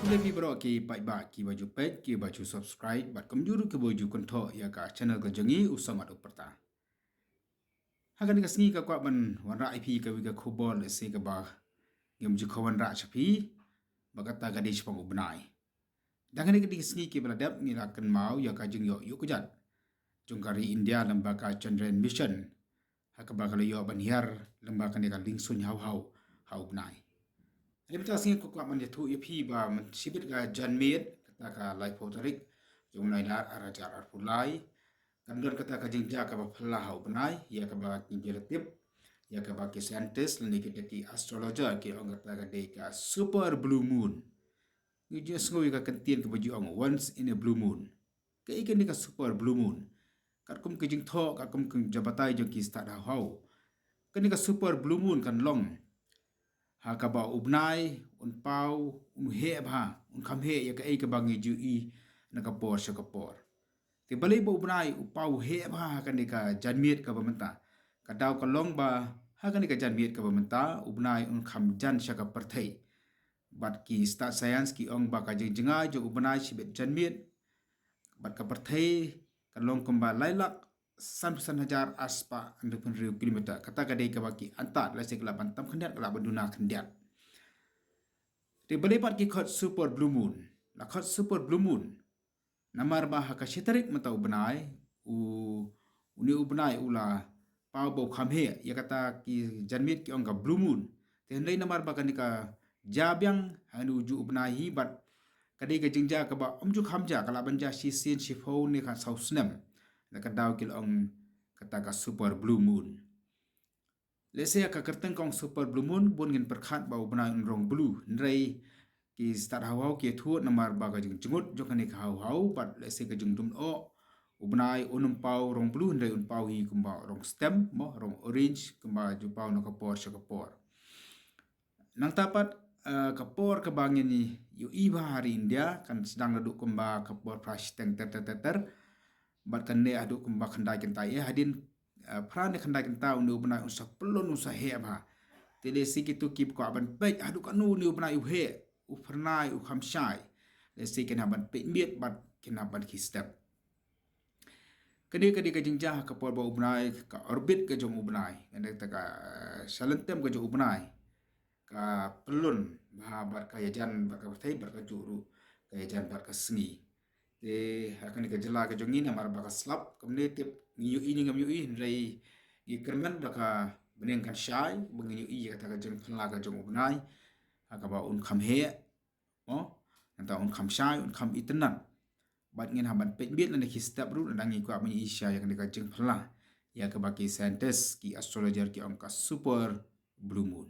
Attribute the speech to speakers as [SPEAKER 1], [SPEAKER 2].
[SPEAKER 1] Lebih bro ki pai ba ki baju pet ki baju subscribe bat kem juru ke baju konto ya ka channel ke jengi usama do perta. Hagan ka sngi ka kwa ban wan ra IP ka wi ka khobol se ka ba ngem ju khawan ra chapi bagata ga dei chpang ubnai. Dangan ka di sngi ki bala dap ni la kan mau ya ka jeng yo yu kujat. Jungkari India lembaga Chandrayaan Mission. Hakaba ka yo ban hiar lembaga ni ka lingsun hau ubnai. Ada betul sih kok man jatuh ya pi ba man sibit ga janmit kata ka life photorik jom nai dar arajar arpulai kan don kata ka jingja ka ba phla hau benai ya ka ba kinjelatip ya ka ba ki scientist ni kita ki astrologer ki ong kata ka de ka super blue moon ni just ngoi ka kentien ka baju ong once in a blue moon ka ikan ni ka super blue moon kat kum ke jing tho ka kum ke jabatai jong ki start hau kan ni ka super blue moon kan long hakaba ubnai un pau un he bha un kham he ya ka ei ka bangi ju i na ka por sha ka por te balai bo ubnai u pau he bha ka ni ka janmiet ka bamanta ka daw ka long ba ha ka ni ka janmiet ka bamanta ubnai un kham jan sha ka parthai bat ki start science ki ong ba ka jinga jo ubnai sibet janmiet bat ka parthai ka long kamba lailak san hajar aspa anda pun riu kilometer kata ka dei ka baki antat la se kala bantam khandiat kala banduna khandiat te bale pat ki khot super blue moon la khot super blue moon namar ba ha ka shitarik mata ubnai uni ubnai ula pau bo khamhe ya kata ki janmit ki onga blue moon te ndai namar ba ka ni ka jabyang hanu ju ubnai hi bat kadai ka jingja ka ba omju khamja kala banja shi sin shi phau ni ka sausnem na ka daw kil ong kata ka super blue moon lese ka kerteng kong super blue moon bon ngin perkhat ba ubna rong blue nrei ki start hau ki thu namar ba ka jing jungut jo kan ka hau bat lese ka jing dum o ubnai unum pau rong blue nrei un pau hi kumba rong stem mo rong orange kumba ju pau no ka por sha ka por nang tapat kapor ke bangin ni yu iba hari India kan sedang duduk kumba kapor prash teng ter bat kan ne adu kumba khandai kentai hadin pran ne khandai kenta unu bna usah pelon usah he ba tele sikitu kip ko aban pe adu kan nu bna u he u pernai u khamshai le sikin aban pe miet bat kinaban ki step kedi ka jingjah kapor ba ubnai ka orbit ke jong ubnai ene ta ka salentem ke jong ubnai ka pelun ba bar ka yajan ba ka thai bar ka juru ka yajan bar ka sngi te akan ka jela ka jongi na mar ba ka slap kamne tip ngiu ini ngam yu i rei i kerman ba ka beneng kan shai bengiu i ka ta ka jeng phla ka jong ubnai ka ba un kham he mo anta un kham shai un kham itenan bat ngin haban pe bit na ki step ru na ngi ko ami isha ya ka jeng phla ya ka ba ki scientist ki astrologer ki ong ka super blue moon